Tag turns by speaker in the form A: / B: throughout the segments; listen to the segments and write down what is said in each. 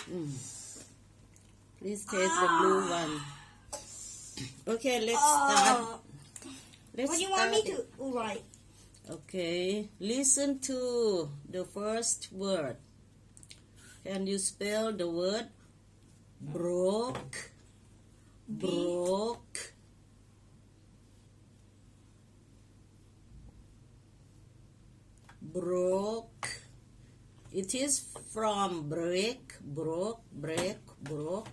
A: Please take the blue one. Okay, let's start.
B: What do you want me to write?
A: Okay, listen to the first word. Can you spell the word broke? Broke. Broke. It is from break, broke, break, broke.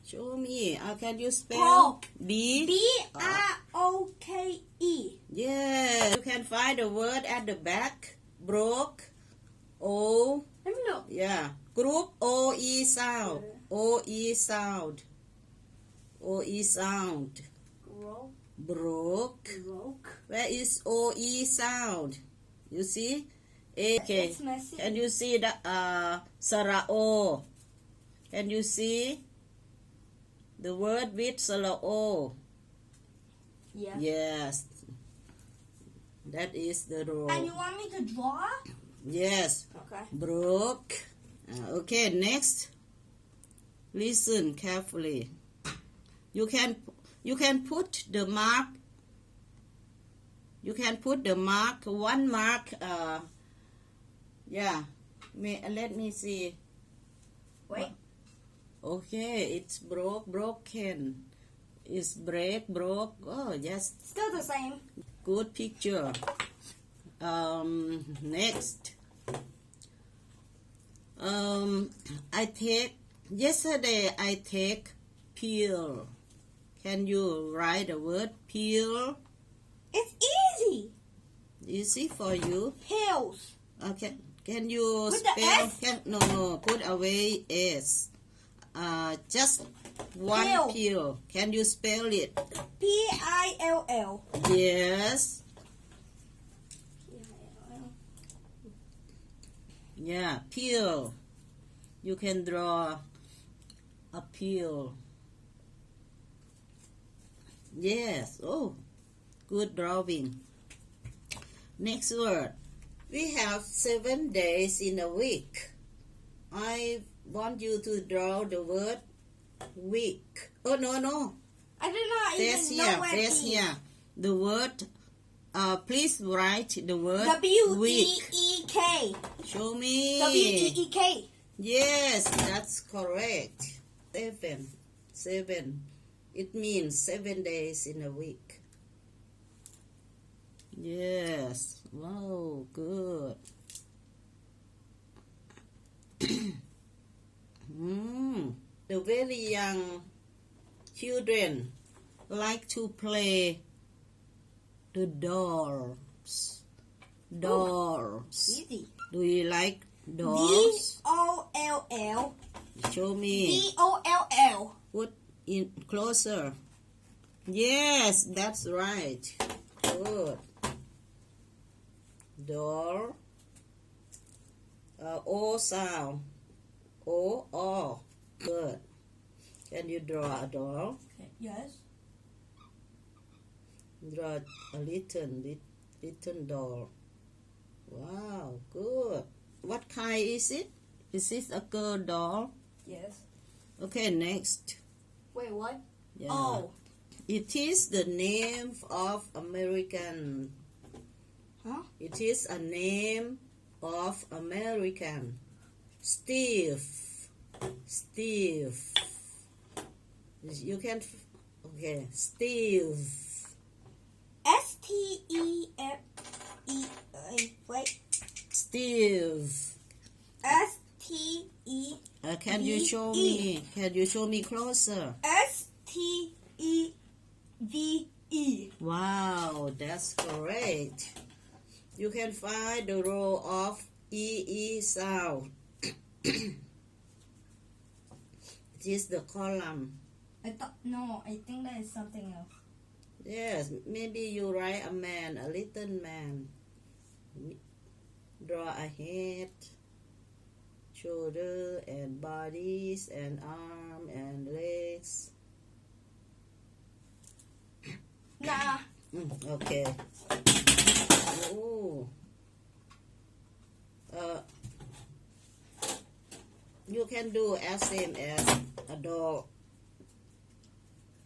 A: Show me. How can you spell?
B: Broke.
A: B.
B: B-R-O-K-E.
A: Yeah. You can find the word at the back. Broke. O.
B: Let me look.
A: Yeah. Group O-E sound. O-E sound. O-E sound. Broke.
B: Broke.
A: Where is O-E sound? You see? Okay.
B: It's messy.
A: Can you see the Sarao? Can you see the word with Sarao?
B: Yeah.
A: Yes. That is the row.
B: And you want me to draw?
A: Yes.
B: Okay.
A: Broke. Okay, next. Listen carefully. You can put the mark. You can put the mark, one mark, yeah. Let me see.
B: Wait.
A: Okay, it's broken. It's broke. Oh, yes.
B: Still the same.
A: Good picture. Next. Yesterday I take peel. Can you write the word peel?
B: It's easy.
A: Easy for you.
B: Pills.
A: Okay. Can you
B: With the
A: spell?
B: S?
A: No. Put away S. Just one
B: Pill.
A: peel. Can you spell it?
B: P-I-L-L.
A: Yes.
B: P-I-L-L.
A: Yeah. Peel. You can draw a peel. Yes. Oh, good drawing. Next word. We have 7 days in a week. I want you to draw the word week. Oh, no.
B: I do not
A: Press
B: even know
A: here.
B: where
A: Press
B: it
A: here. The word. Please write the word week.
B: W-E-E-K.
A: Show me.
B: W-E-E-K.
A: Yes, that's correct. 7. It means 7 days in a week. Yes. Wow, good. The very young children like to play the dolls.
B: Easy.
A: Do you like dolls?
B: D-O-L-L.
A: Show me.
B: D-O-L-L.
A: Put in closer. Yes, that's right. Good. Doll. O sound. O. Good. Can you draw a doll?
B: Okay. Yes.
A: Draw a little doll. Wow, good. What kind is it? Is this a girl doll?
B: Yes.
A: Okay, next.
B: Wait, what?
A: Yeah.
B: Oh.
A: It is the name of American.
B: Huh?
A: It is a name of American. Steve. You can. Okay, Steve.
B: S-T-E-F-E. Wait.
A: Steve.
B: S-T-E.
A: Can you show me? Can you show me closer?
B: S-T-E-V-E.
A: Wow, that's correct. You can find the row of E sound. It is the column.
B: No, I think that is something else.
A: Yes, maybe you write a man, a little man. Draw a head, shoulder, and bodies, and arm, and legs.
B: Nah.
A: Okay. Oh. You can do as same as a dog.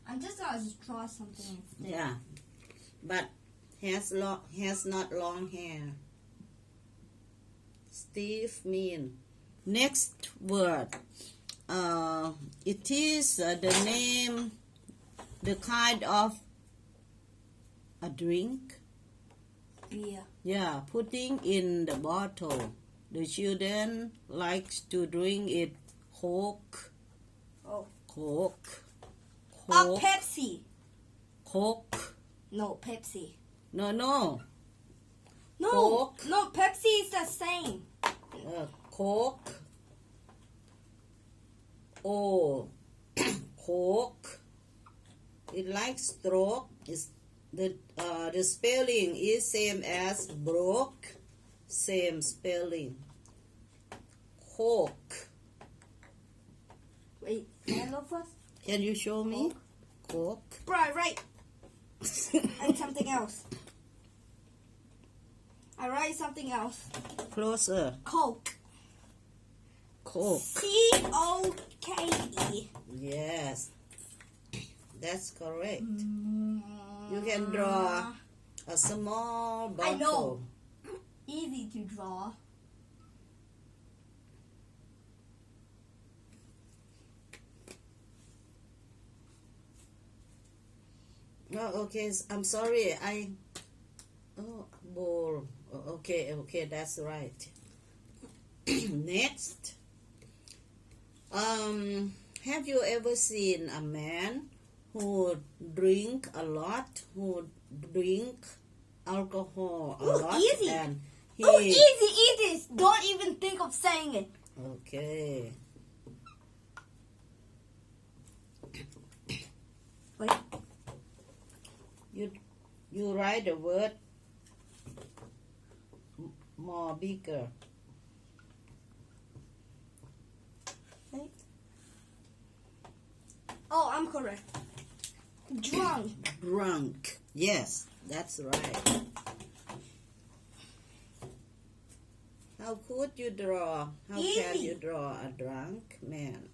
B: I'm just gonna draw something instead.
A: Yeah, but has not long hair. Steve mean. Next word. It is the name, the kind of a drink.
B: Beer.
A: Yeah, putting in the bottle. The children like to drink it. Coke.
B: Oh.
A: Coke.
B: Pepsi.
A: Coke.
B: No, Pepsi.
A: No.
B: No,
A: Coke.
B: no, Pepsi is the same.
A: Coke. Oh, Coke. It likes stroke. The spelling is same as broke. Same spelling. Coke.
B: Wait, can I look first?
A: Can you show me? Coke.
B: Right. And something else. I write something else.
A: Closer.
B: Coke.
A: Coke.
B: C-O-K-E.
A: Yes. That's correct. You can draw a small bottle.
B: I know. Easy to draw.
A: Oh, okay. I'm sorry. Bowl. Okay, that's right. Next. Have you ever seen a man who drink a lot, who drink alcohol a
B: Ooh,
A: lot?
B: easy.
A: And
B: Oh, easy. Don't even think of saying it.
A: Okay.
B: Wait.
A: You write the word more bigger.
B: Wait. Oh, I'm correct.
A: Drunk. Yes, that's right. How could you draw? How can
B: Easy.
A: you draw a drunk man?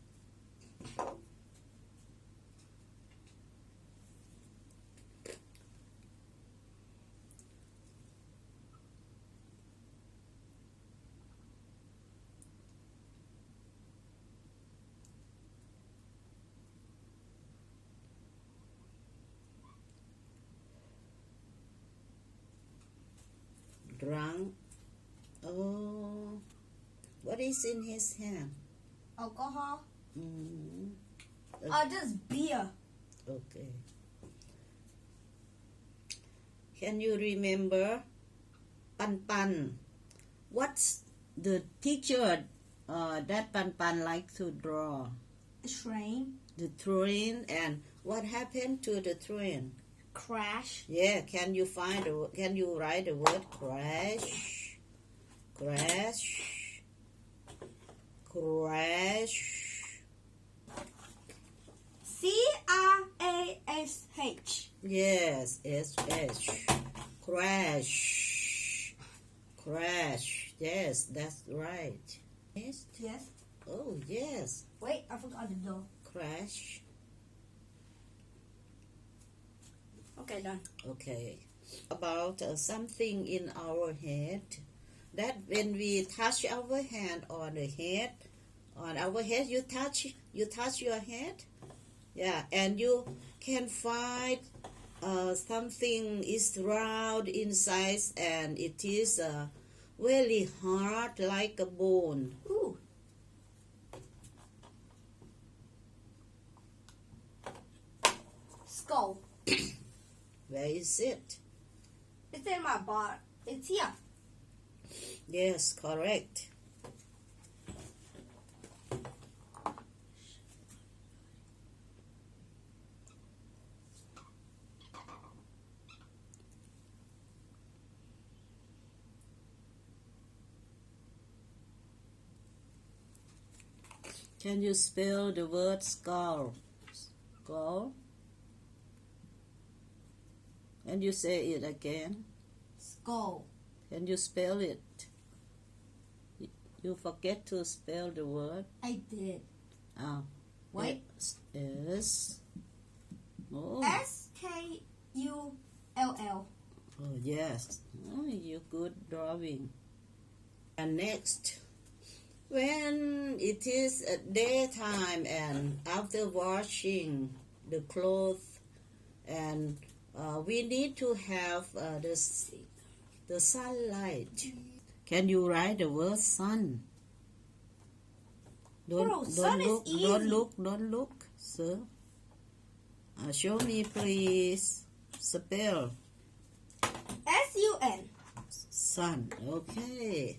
A: Drunk. Oh, what is in his hand?
B: Alcohol.
A: Mm-hmm.
B: Just beer.
A: Okay. Can you remember Pan? What's the teacher that Pan like to draw?
B: Train.
A: The train, and what happened to the train?
B: Crash.
A: Yeah, can you write the word crash? Crash.
B: C-R-A-S-H.
A: Yes, S-H. Crash. Yes, that's right. Yes.
B: Yes.
A: Oh, yes.
B: Wait, I forgot the door.
A: Crash.
B: Okay, done.
A: Okay. About something in our head, that when we touch our hand on our head, you touch your head. Yeah, and you can find something is round inside, and it is very hard like a bone.
B: Ooh. Skull.
A: Where is it?
B: It's in my bar. It's here.
A: Yes, correct. Can you spell the word skull? Skull? And you say it again.
B: Skull.
A: Can you spell it? You forget to spell the word.
B: I did.
A: Oh.
B: Wait.
A: S. Oh.
B: SKULL.
A: Oh, yes. Oh, you good drawing. And next, when it is daytime and after washing the clothes, and we need to have the sunlight. Can you write the word sun?
B: Sun is
A: Look,
B: easy.
A: Don't look, sir. Show me, please. Spell.
B: SUN.
A: Sun. Okay.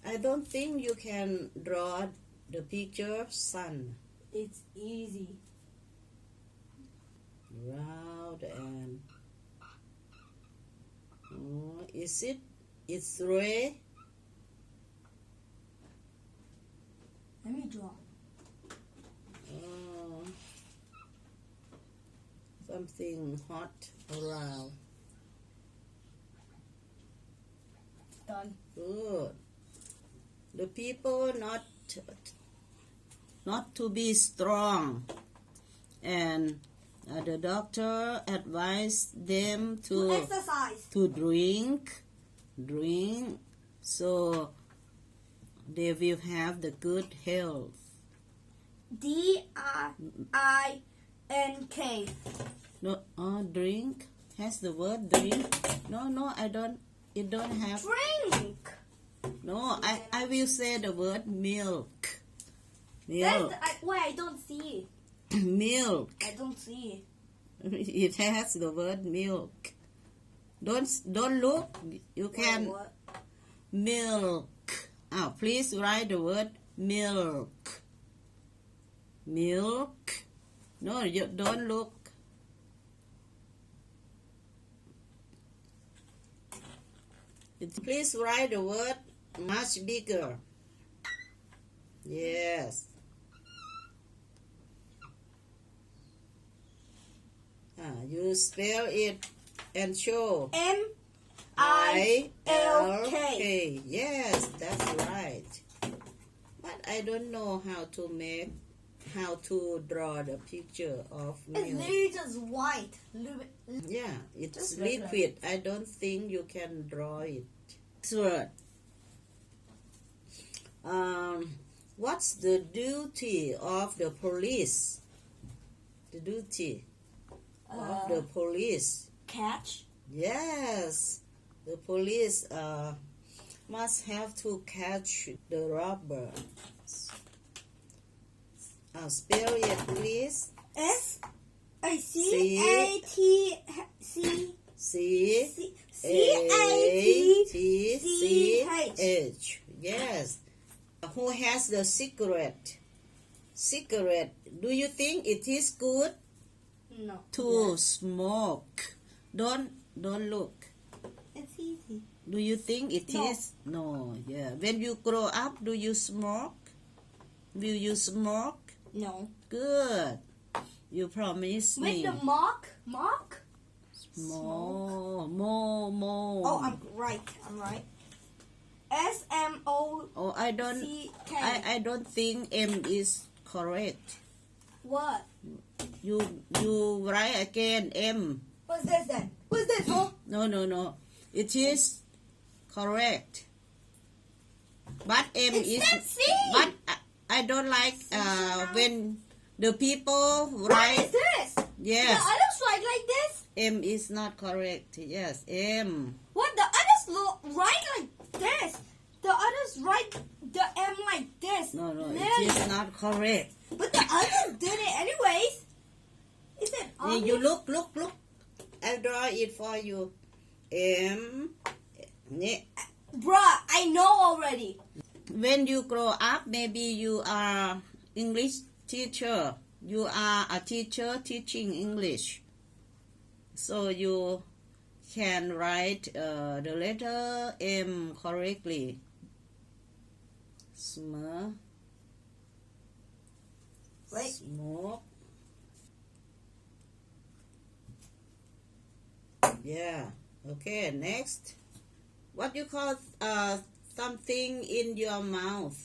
A: I don't think you can draw the picture sun.
B: It's easy.
A: Round and is it? It's red.
B: Let me draw.
A: Something hot around.
B: Done.
A: Good. The people not to be strong, and the doctor advised them
B: To exercise.
A: to drink, so they will have the good health.
B: DRINK.
A: No, drink has the word drink. No, I don't. It don't have.
B: Drink.
A: No, I will say the word milk.
B: That's why I don't see it.
A: Milk.
B: I don't see it.
A: It has the word milk. Don't look. You can
B: What?
A: milk. Please write the word milk. Milk. No, you don't look. Please write the word much bigger. Yes. You spell it and show.
B: MILK.
A: Yes, that's right. But I don't know how to draw the picture of
B: It's
A: milk.
B: literally just white.
A: Yeah, it's
B: Just regular.
A: liquid. I don't think you can draw it. Next word. What's the duty of the police? The duty of the police.
B: Catch.
A: Yes, the police must have to catch the robber. Spell it, please. C-A-T-C-H. Yes. Who has the cigarette? Cigarette. Do you think it is good
B: No.
A: to smoke? Don't look.
B: It's easy.
A: Do you think it is?
B: No.
A: No. Yeah. When you grow up, do you smoke? Will you smoke?
B: No.
A: Good. You promise
B: With
A: me.
B: the mark?
A: More.
B: Oh, I'm right. SMOCK.
A: Oh, I don't think M is correct.
B: What?
A: You write again M.
B: What's this then? What's this, huh?
A: No. It is correct. But M
B: It's
A: is.
B: that C.
A: But I don't like when the people
B: What
A: write.
B: is this?
A: Yes.
B: The others write like this?
A: M is not correct. Yes, M.
B: What? The others write like this. The others write the M like this.
A: No,
B: Literally.
A: it is not correct.
B: But the others did it anyways. Is it obvious?
A: You look. I'll draw it for you. M.
B: Bruh, I know already.
A: When you grow up, maybe you are English teacher. You are a teacher teaching English. So you can write the letter M correctly.
B: Wait.
A: Smoke. Yeah. Okay, next. What you call something in your mouth.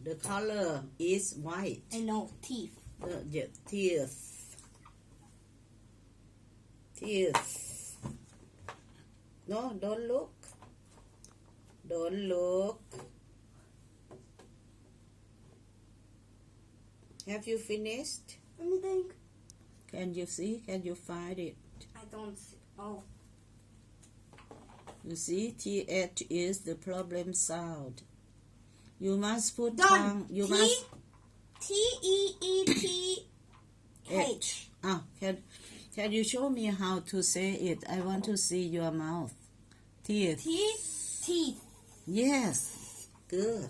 A: The color is white.
B: I know teeth.
A: The teeth. Teeth. No, don't look. Don't look. Have you finished?
B: Let me think.
A: Can you see? Can you find it?
B: I don't see. Oh.
A: You see, TH is the problem sound. You must put
B: Done.
A: tongue. You must
B: T-E-E-T-H.
A: Can you show me how to say it? I want to see your mouth. Teeth.
B: Teeth.
A: Yes. Good.